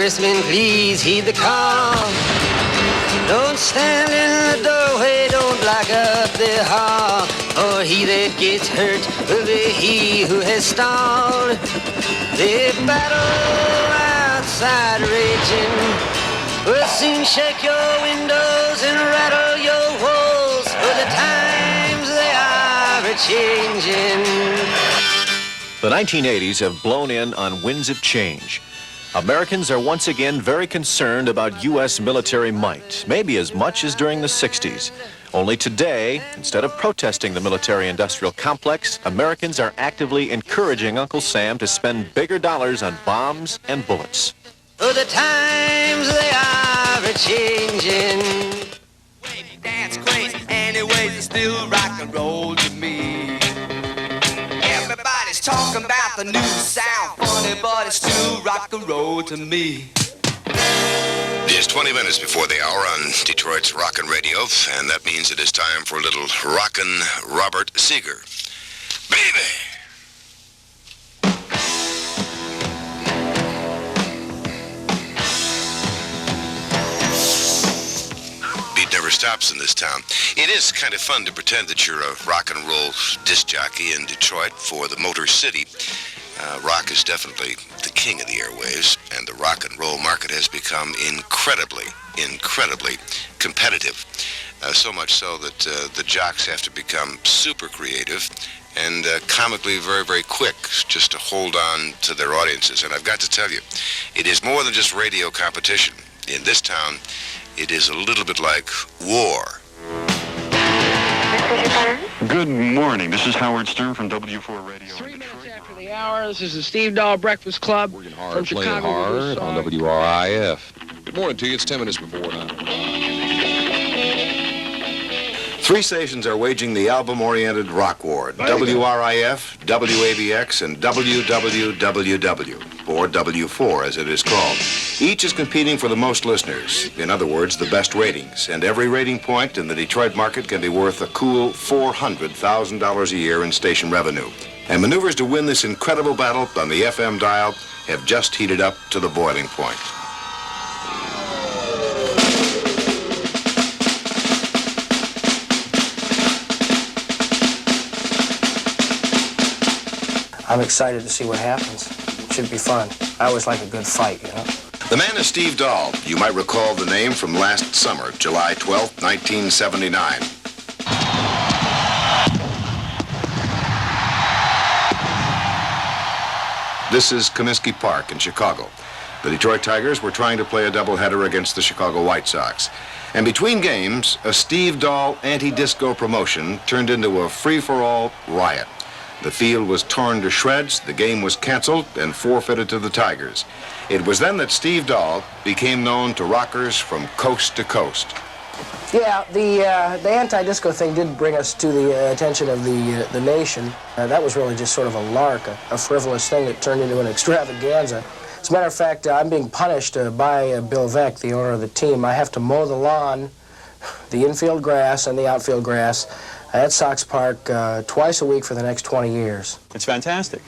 Congressman, please heed the call. Don't stand in the doorway, don't block up the hall, or he that gets hurt will be he who has stalled. The battle outside raging will soon shake your windows and rattle your walls, for the times they are a-changing. The 1980s have blown in on winds of change. Americans are once again very concerned about U.S. military might, maybe as much as during the 60s. Only today, instead of protesting the military-industrial complex, Americans are actively encouraging Uncle Sam to spend bigger dollars on bombs and bullets. For the times they are a-changing. That's crazy. Anyways, it's still rock and roll to me. Everybody's talking about the new sound, funny, but it's still rock and roll to me. It is 20 minutes before the hour on Detroit's Rockin' Radio, and that means it is time for a little Rockin' Robert Seeger. Baby! Beat never stops in this town. It is kind of fun to pretend that you're a rock and roll disc jockey in Detroit for the Motor City. Rock is definitely the king of the airwaves, and the rock and roll market has become incredibly competitive. So much so that the jocks have to become super creative and comically very, very quick just to hold on to their audiences. And I've got to tell you, it is more than just radio competition. In this town, it is a little bit like war. Good morning. This is Howard Stern from W4 Radio. 3 minutes after the hour, this is the Steve Dahl Breakfast Club Working hard, from playing Chicago. hard on WRIF. Good morning to you. It's 10 minutes before 9. 3 stations are waging the album-oriented rock war: WRIF, WABX, and WWWW, or W4 as it is called. Each is competing for the most listeners, in other words, the best ratings, and every rating point in the Detroit market can be worth a cool $400,000 a year in station revenue. And maneuvers to win this incredible battle on the FM dial have just heated up to the boiling point. I'm excited to see what happens. It should be fun. I always like a good fight, you know. The man is Steve Dahl. You might recall the name from last summer, July 12th, 1979. This is Comiskey Park in Chicago. The Detroit Tigers were trying to play a doubleheader against the Chicago White Sox. And between games, a Steve Dahl anti-disco promotion turned into a free-for-all riot. The field was torn to shreds, the game was canceled, and forfeited to the Tigers. It was then that Steve Dahl became known to rockers from coast to coast. Yeah, the anti-disco thing did bring us to the attention of the nation. That was really just sort of a lark, a frivolous thing that turned into an extravaganza. As a matter of fact, I'm being punished by Bill Veck, the owner of the team. I have to mow the lawn, the infield grass, and the outfield grass at Sox Park twice a week for the next 20 years. It's fantastic.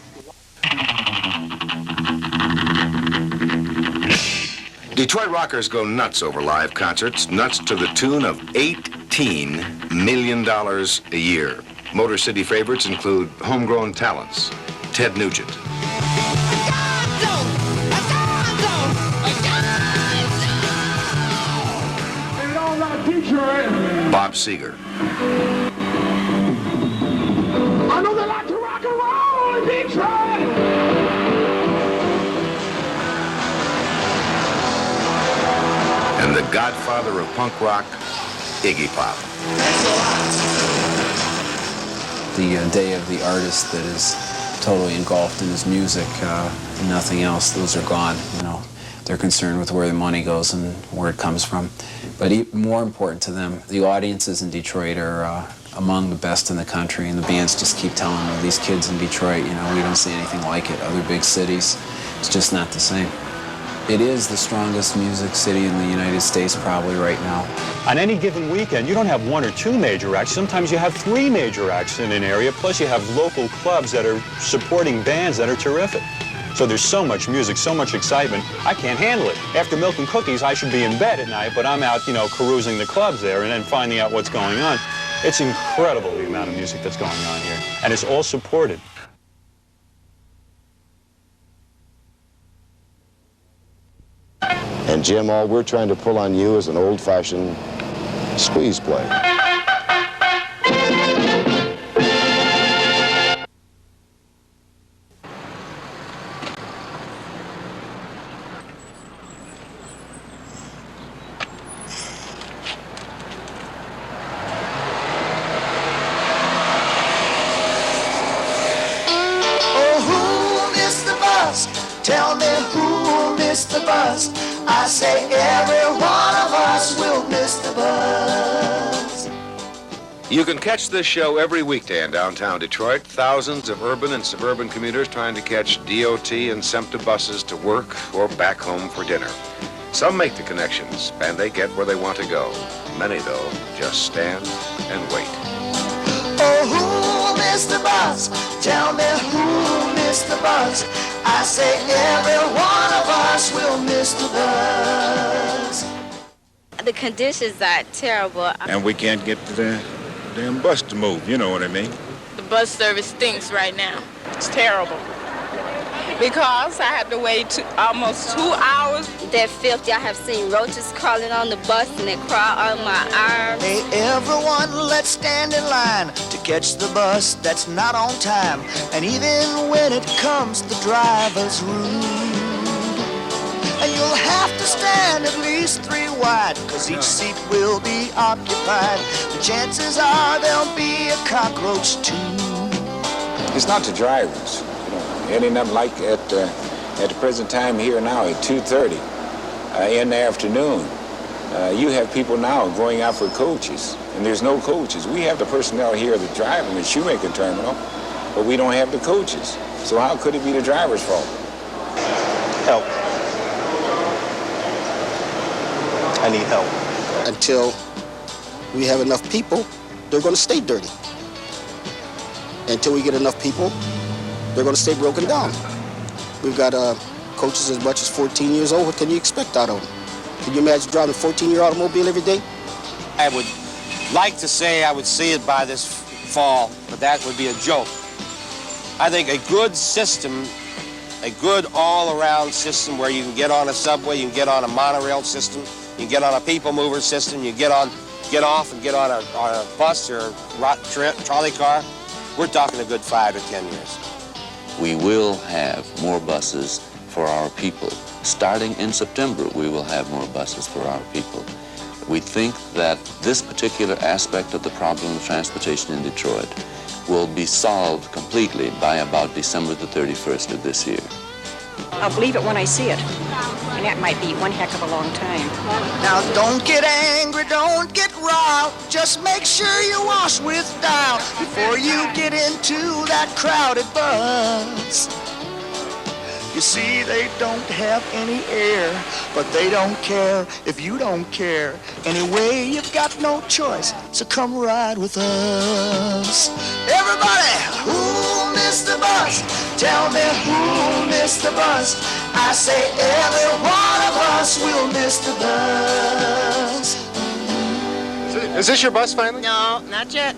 Detroit rockers go nuts over live concerts, nuts to the tune of $18 million a year. Motor City favorites include homegrown talents, Ted Nugent, Bob Seger, I know they like to rock and roll in Detroit. and the godfather of punk rock, Iggy Pop. The day of the artist that is totally engulfed in his music, nothing else, those are gone. You know, they're concerned with where the money goes and where it comes from. But even more important to them, the audiences in Detroit are among the best in the country, and the bands just keep telling them, these kids in Detroit, you know, we don't see anything like it. Other big cities, it's just not the same. It is the strongest music city in the United States probably right now. On any given weekend, you don't have 1 or 2 major acts. Sometimes you have 3 major acts in an area, plus you have local clubs that are supporting bands that are terrific. So there's so much music, so much excitement, I can't handle it. After Milk and Cookies, I should be in bed at night, but I'm out, you know, carousing the clubs there and then finding out what's going on. It's incredible the amount of music that's going on here, and it's all supported. And Jim, all we're trying to pull on you is an old-fashioned squeeze play. Tell me who missed the bus. I say every one of us will miss the bus. You can catch this show every weekday in downtown Detroit. Thousands of urban and suburban commuters trying to catch DOT and SEMTA buses to work or back home for dinner. Some make the connections, and they get where they want to go. Many, though, just stand and wait. Oh, who missed the bus? Tell me who missed the bus. I say every one of us will miss the bus. The conditions are terrible. And we can't get the damn bus to move, you know what I mean? The bus service stinks right now. It's terrible. Because I had to wait almost 2 hours. They're filthy. I have seen roaches crawling on the bus and they crawl on my arms. Hey, everyone, let's stand in line to catch the bus that's not on time. And even when it comes, the driver's rude. And you'll have to stand at least 3 wide, cause each seat will be occupied. The chances are there'll be a cockroach too. It's not the drivers. It ain't nothing like at the present time here now at 2:30 in the afternoon. You have people now going out for coaches, and there's no coaches. We have the personnel here that drive in the shoemaking terminal, but we don't have the coaches. So how could it be the driver's fault? Help. I need help. Until we have enough people, they're going to stay dirty. Until we get enough people, they're going to stay broken down. We've got coaches as much as 14 years old. What can you expect out of them? Can you imagine driving a 14-year automobile every day? I would like to say I would see it by this fall, but that would be a joke. I think a good system, a good all-around system where you can get on a subway, you can get on a monorail system, you can get on a people mover system, you get off and get on a bus or a trolley car. We're talking a good 5 to 10 years. We will have more buses for our people. Starting in September, we will have more buses for our people. We think that this particular aspect of the problem of transportation in Detroit will be solved completely by about December the 31st of this year. I'll believe it when I see it, and that might be one heck of a long time. Now don't get angry, don't get riled, just make sure you wash with Dial before you get into that crowded bus. You see, they don't have any air, but they don't care if you don't care. Anyway, you've got no choice, so come ride with us. Everybody, who missed the bus? Tell me who missed the bus. I say every one of us will miss the bus. Is this your bus finally? No, not yet.